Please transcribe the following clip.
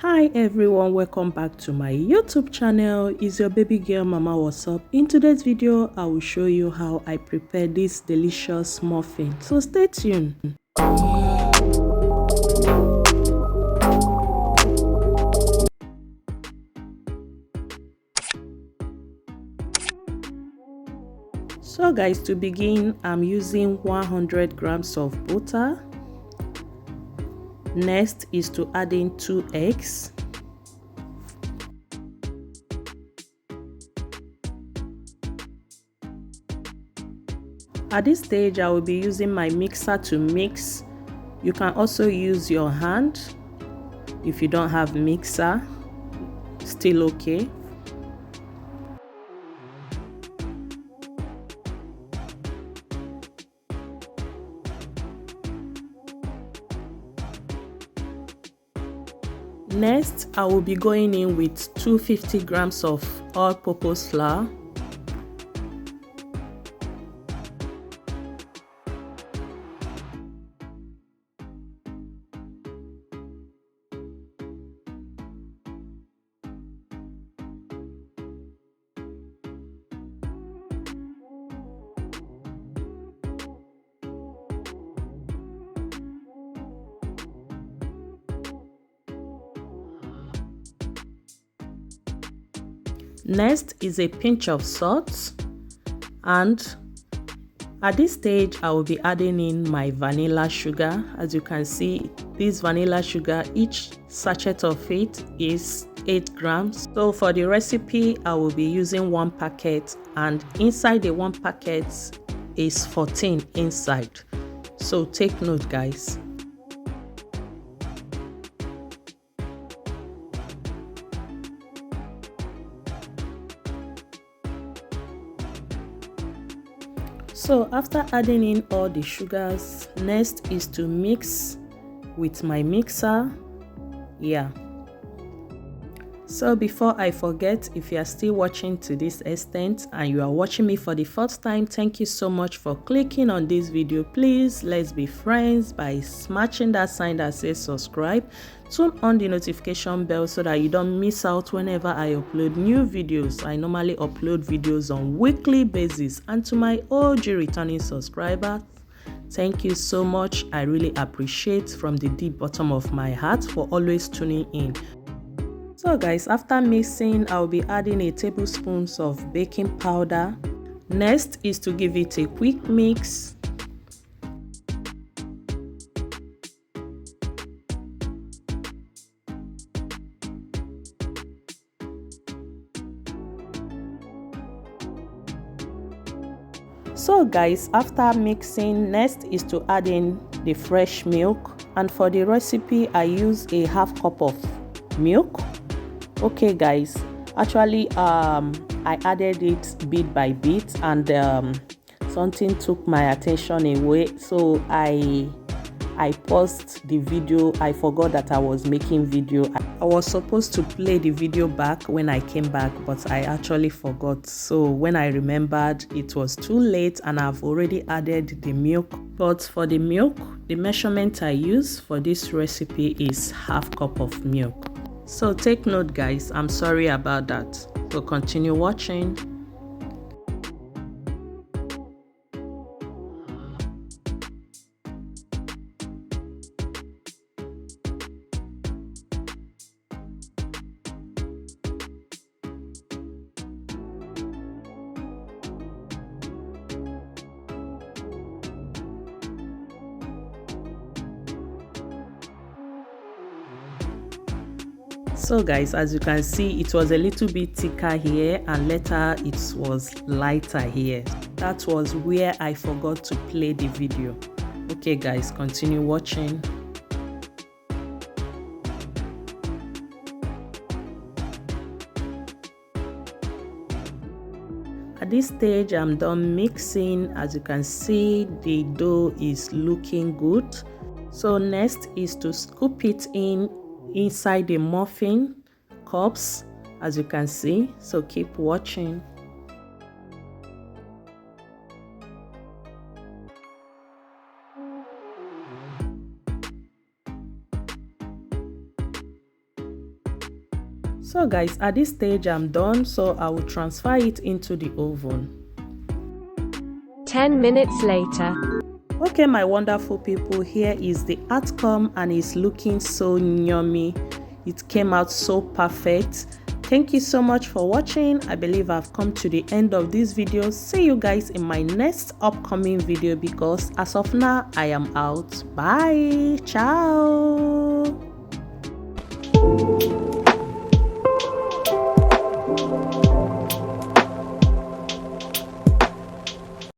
Hi everyone, welcome back to my YouTube channel. It's your baby girl Mama. What's up? In today's video I will show you how I prepare this delicious muffin, so stay tuned. So guys, to begin, I'm using 100 grams of butter. Next is to add in 2 eggs. At this stage, I will be using my mixer to mix. You can also use your hand if you don't have mixer, still okay. Next, I will be going in with 250 grams of all-purpose flour. Next is a pinch of salt, and at this stage I will be adding in my vanilla sugar. As you can see, this vanilla sugar, each sachet of it is 8 grams. So for the recipe I will be using 1 packet, and inside the 1 packet is 14 inside. So take note guys. So after adding in all the sugars, next is to mix with my mixer. So before I forget, if you are still watching to this extent and you are watching me for the first time, thank you so much for clicking on this video. Please, let's be friends by smashing that sign that says subscribe. Turn on the notification bell so that you don't miss out whenever I upload new videos. I normally upload videos on weekly basis. And to my OG returning subscribers, thank you so much. I really appreciate from the deep bottom of my heart for always tuning in. So guys, after mixing, I'll be adding a tablespoon of baking powder. Next is to give it a quick mix. So guys, after mixing, next is to add in the fresh milk, and for the recipe I use a half cup of milk. Okay guys, actually I added it bit by bit, and something took my attention away, so I paused the video. I forgot that I was making video. I was supposed to play the video back when I came back, but I actually forgot. So when I remembered, it was too late and I've already added the milk. But for the milk, the measurement I use for this recipe is half cup of milk. So take note guys, I'm sorry about that. So continue watching. So guys, as you can see, it was a little bit thicker here and later it was lighter here. That was where I forgot to play the video. Okay guys, continue watching. At this stage, I'm done mixing. As you can see, the dough is looking good. So next is to scoop it inside the muffin cups, as you can see. So keep watching. So guys, at this stage I'm done, so I will transfer it into the oven. 10 minutes later. Okay, my wonderful people, here is the outcome and it's looking so yummy. It came out so perfect. Thank you so much for watching. I believe I've come to the end of this video. See you guys in my next upcoming video, because as of now I am out. Bye. Ciao.